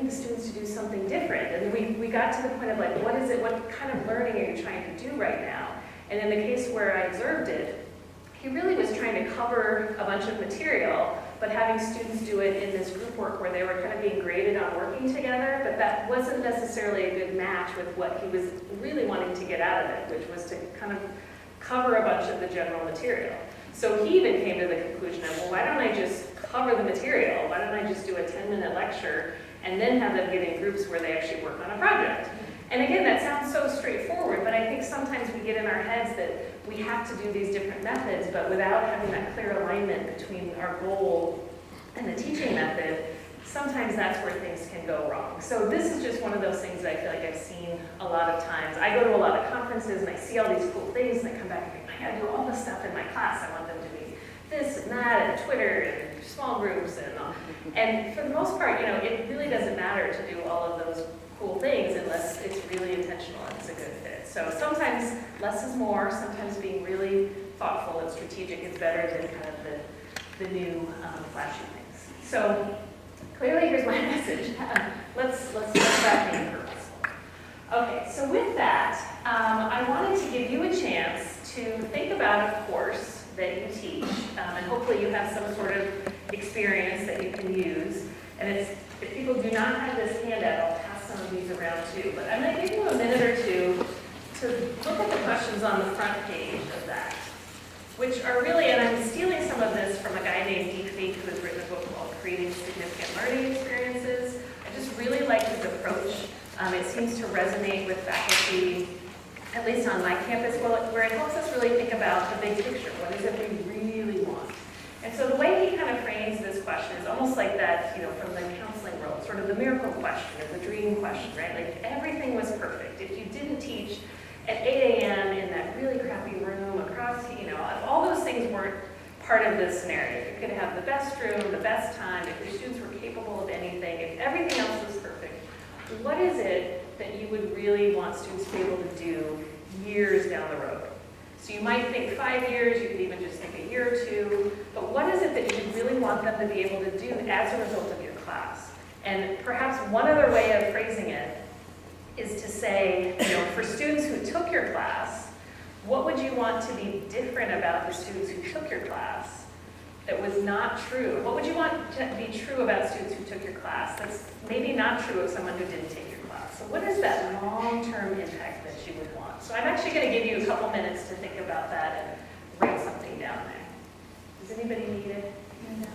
the students to do something different. And we got to the point of like, what is it, what kind of learning are you trying to do right now? And in the case where I observed it, he really was trying to cover a bunch of material, but having students do it in this group work where they were kind of being graded on working together, but that wasn't necessarily a good match with what he was really wanting to get out of it, which was to kind of cover a bunch of the general material. So he even came to the conclusion of, well, why don't I just cover the material? Why don't I just do a 10-minute lecture and then have them get in groups where they actually work on a project? And again, that sounds so straightforward, but I think sometimes we get in our heads that we have to do these different methods, but without having that clear alignment between our goal and the teaching method, sometimes that's where things can go wrong. So this is just one of those things that I feel like I've seen a lot of times. I go to a lot of conferences and I see all these cool things and I come back and think, I gotta do all this stuff in my class. I want them to be this and that and Twitter and small groups and all. And for the most part, you know, it really doesn't matter to do all of those cool things unless it's really intentional and it's a good fit. So sometimes less is more, sometimes being really thoughtful and strategic is better than kind of the new flashy things. So clearly here's my message. Let's go back in purpose. Okay, so with that, I wanted to give you a chance to think about a course that you teach, and hopefully you have some sort of experience that you can use. And if people do not have this handout, I'll pass some of these around too. But I'm going to give you a minute or two to look at the questions on the front page of that, which are really, and I'm stealing some of this from a guy named Deep who has written a book called Creating Significant Learning Experiences. I just really like his approach. It seems to resonate with faculty, at least on my campus, where it helps us really think about the big picture. What is it we really want? And so the way he kind of frames this question is almost like that, you know, from the counseling world, sort of the miracle question or the dream question, right? Like everything was perfect. If you didn't teach at 8 a.m. in that really crappy room across, you know, if all those things weren't part of this scenario, if you could have the best room, the best time, if your students were capable of anything, if everything else was perfect, what is it that you would really want students to be able to do years down the road? So you might think 5 years, you could even just think a year or two, but what is it that you really want them to be able to do as a result of your class? And perhaps one other way of phrasing it is to say, you know, for students who took your class, what would you want to be different about the students who took your class that was not true? What would you want to be true about students who took your class that's maybe not true of someone who didn't take your class? So what is that long-term impact that you would want? So I'm actually going to give you a couple minutes to think about that and write something down there. Does anybody need it? No.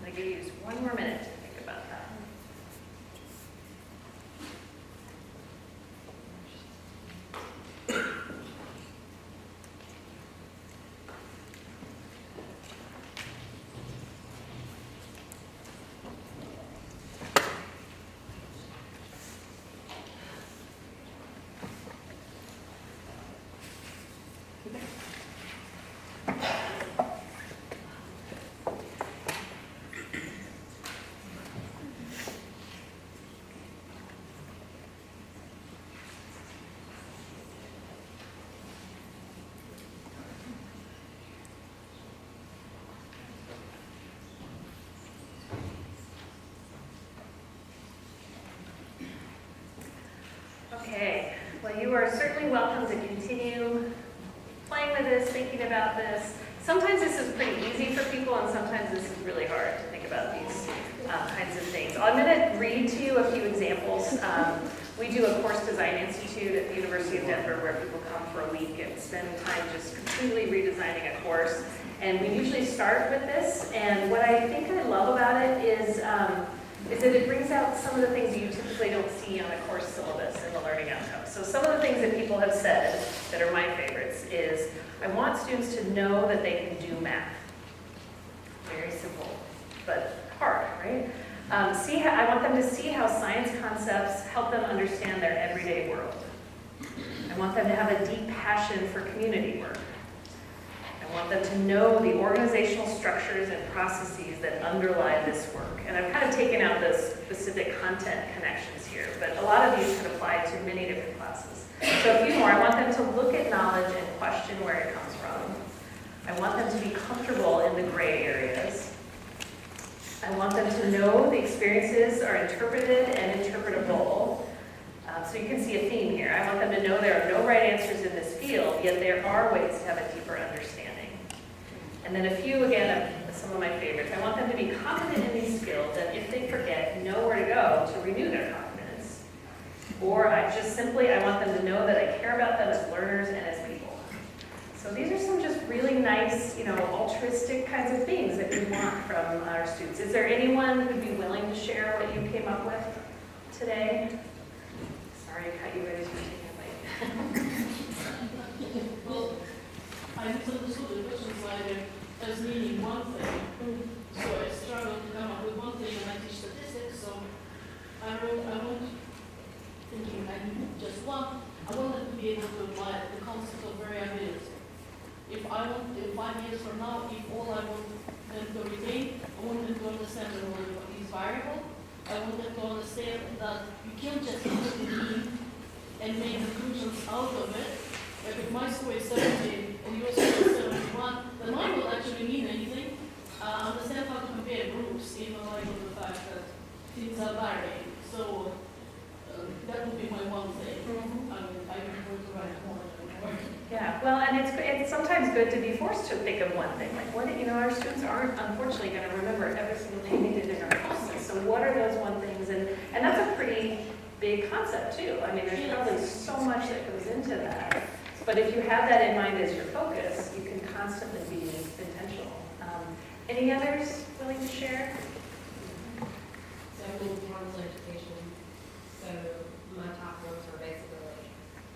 I'm going to use one more minute to think about that. Okay, well, you are certainly welcome to continue playing with this, thinking about this. Sometimes this is pretty easy for people, and sometimes this is really hard to think about these you a few examples. We do a course design institute at the University of Denver where people come for a week and spend time just completely redesigning a course. And we usually start with this, and what I think I love about it is that it brings out some of the things that you typically don't see on a course syllabus in the learning outcomes. So some of the things that people have said that are my favorites is, I want students to know that they can do math. Very simple, but hard, right? I want them to see how science concepts help them understand their everyday world. I want them to have a deep passion for community work. I want them to know the organizational structures and processes that underlie this work. And I've kind of taken out the specific content connections here, but a lot of these can apply to many different classes. So a few more. I want them to look at knowledge and question where it comes from. I want them to be comfortable in the gray areas. I want them to know the experiences are interpreted and interpretable. So you can see a theme here. I want them to know there are no right answers in this field, yet there are ways to have a deeper understanding. And then a few, again, of some of my favorites. I want them to be confident in these skills, and if they forget, know where to go to renew their confidence. Or I want them to know that I care about them as learners and as people. So these are some just really nice, altruistic kinds of things that we want from our students. Is there anyone who'd be willing to share what you came up with today? Sorry, I cut you right as you were taking a bite. Well, I misunderstood the question slide as meaning one thing. So I struggled to come up with one thing when I teach statistics. So I want thinking I need just one. I want them to be able to apply the concept of variability. If 5 years from now, if all I want them to retain, I want them to understand the word is variable. I want them to understand that you can't just put it in and make conclusions out of it. Like if my score is 17 and your score is 71, then mine will actually mean anything. Understand how to compare groups in light of the fact that things are varying. So that would be my one thing. I mean, I prefer to write more than more. Yeah, well, and it's sometimes good to be forced to think of one thing. Like, our students aren't unfortunately going to remember every single thing they did in our courses. So what are those one things? And that's a pretty big concept too. I mean, there's probably so much that goes into that. But if you have that in mind as your focus, you can constantly be intentional. Any others willing to share? So I'm in performance education. So my top ones are basically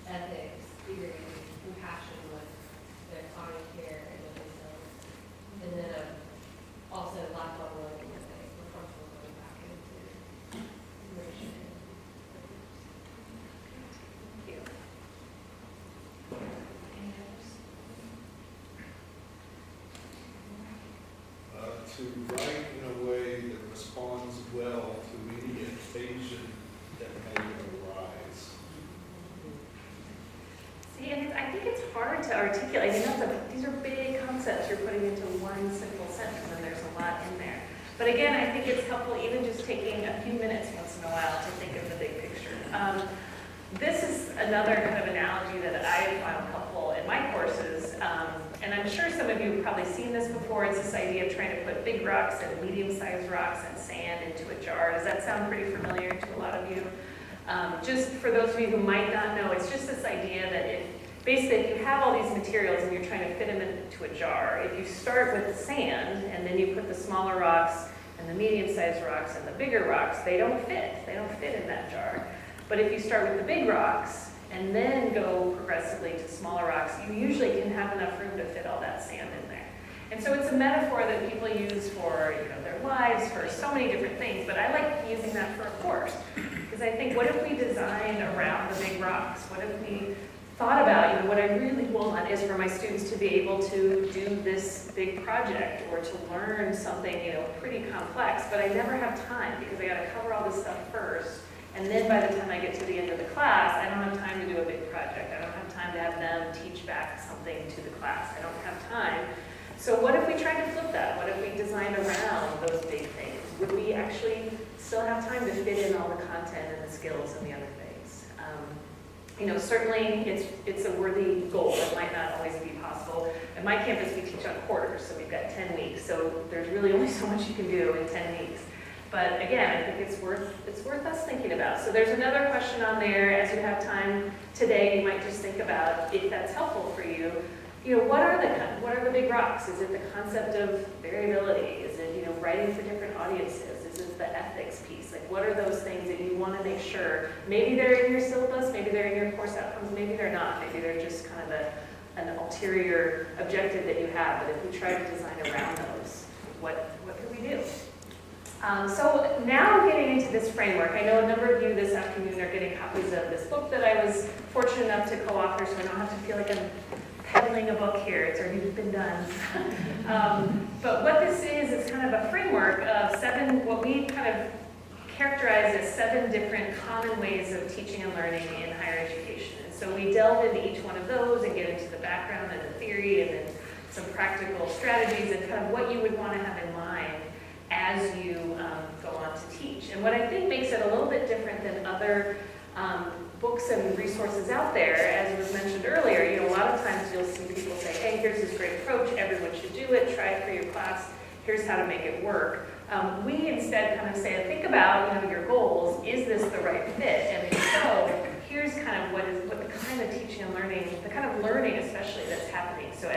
ethics, theory, compassion with their chronic care and with themselves. And then also lifelong learning that they were comfortable going back into immersion. Thank you. Any others? To write in a way that responds well to any occasion that may arise. See, and I think it's hard to articulate. These are big concepts you're putting into one simple sentence, and there's a lot in there. But again, I think it's helpful even just taking a few minutes once in a while to think of the big picture. This is another kind of analogy that I found helpful in my courses, and I'm sure some of you have probably seen this before. It's this idea of trying to put big rocks and medium-sized rocks and sand into a jar. Does that sound pretty familiar to a lot of you? Just for those of you who might not know, it's just this idea that if you have all these materials and you're trying to fit them into a jar, if you start with the sand and then you put the smaller rocks and the medium-sized rocks and the bigger rocks, they don't fit. They don't fit in that jar. But if you start with the big rocks and then go progressively to smaller rocks, you usually can have enough room to fit all that sand in there. And so it's a metaphor that people use for their lives, for so many different things, but I like using that for a course. Because I think, what if we design around the big rocks? What if we thought about, what I really want is for my students to be able to do this big project or to learn something, pretty complex, but I never have time because I got to cover all this stuff first. And then by the time I get to the end of the class, I don't have time to do a big project. I don't have time to have them teach back something to the class. I don't have time. So what if we tried to flip that? What if we designed around those big things? Would we actually still have time to fit in all the content and the skills and the other things? Certainly it's a worthy goal. It might not always be possible. At my campus, we teach on quarters, so we've got 10 weeks. So there's really only so much you can do in 10 weeks. But again, I think it's worth us thinking about. So there's another question on there. As you have time today, you might just think about if that's helpful for you. What are the big rocks? Is it the concept of variability? Is it, writing for different audiences? Is it the ethics piece? Like, what are those things that you want to make sure? Maybe they're in your syllabus, maybe they're in your course outcomes, maybe they're not. Maybe they're just kind of an ulterior objective that you have. But if we try to design around those, what could we do? So now getting into this framework, I know a number of you this afternoon are getting copies of this book that I was fortunate enough to co-author, so I don't have to feel like I'm peddling a book here. It's already been done. But what this is kind of a framework of 7, what we kind of characterize as 7 different common ways of teaching and learning in higher education. And so we delve into each one of those and get into the background and the theory and then some practical strategies and kind of what you would want to have in mind as you go on to teach. And what I think makes it a little bit different than other books and resources out there, as was mentioned earlier, a lot of times you'll see people say, hey, here's this great approach, everyone should do it, try it for your class, here's how to make it work. We instead kind of say, think about your goals, is this the right fit? And if so, here's kind of what the kind of teaching and learning, the kind of learning especially that's happening. So as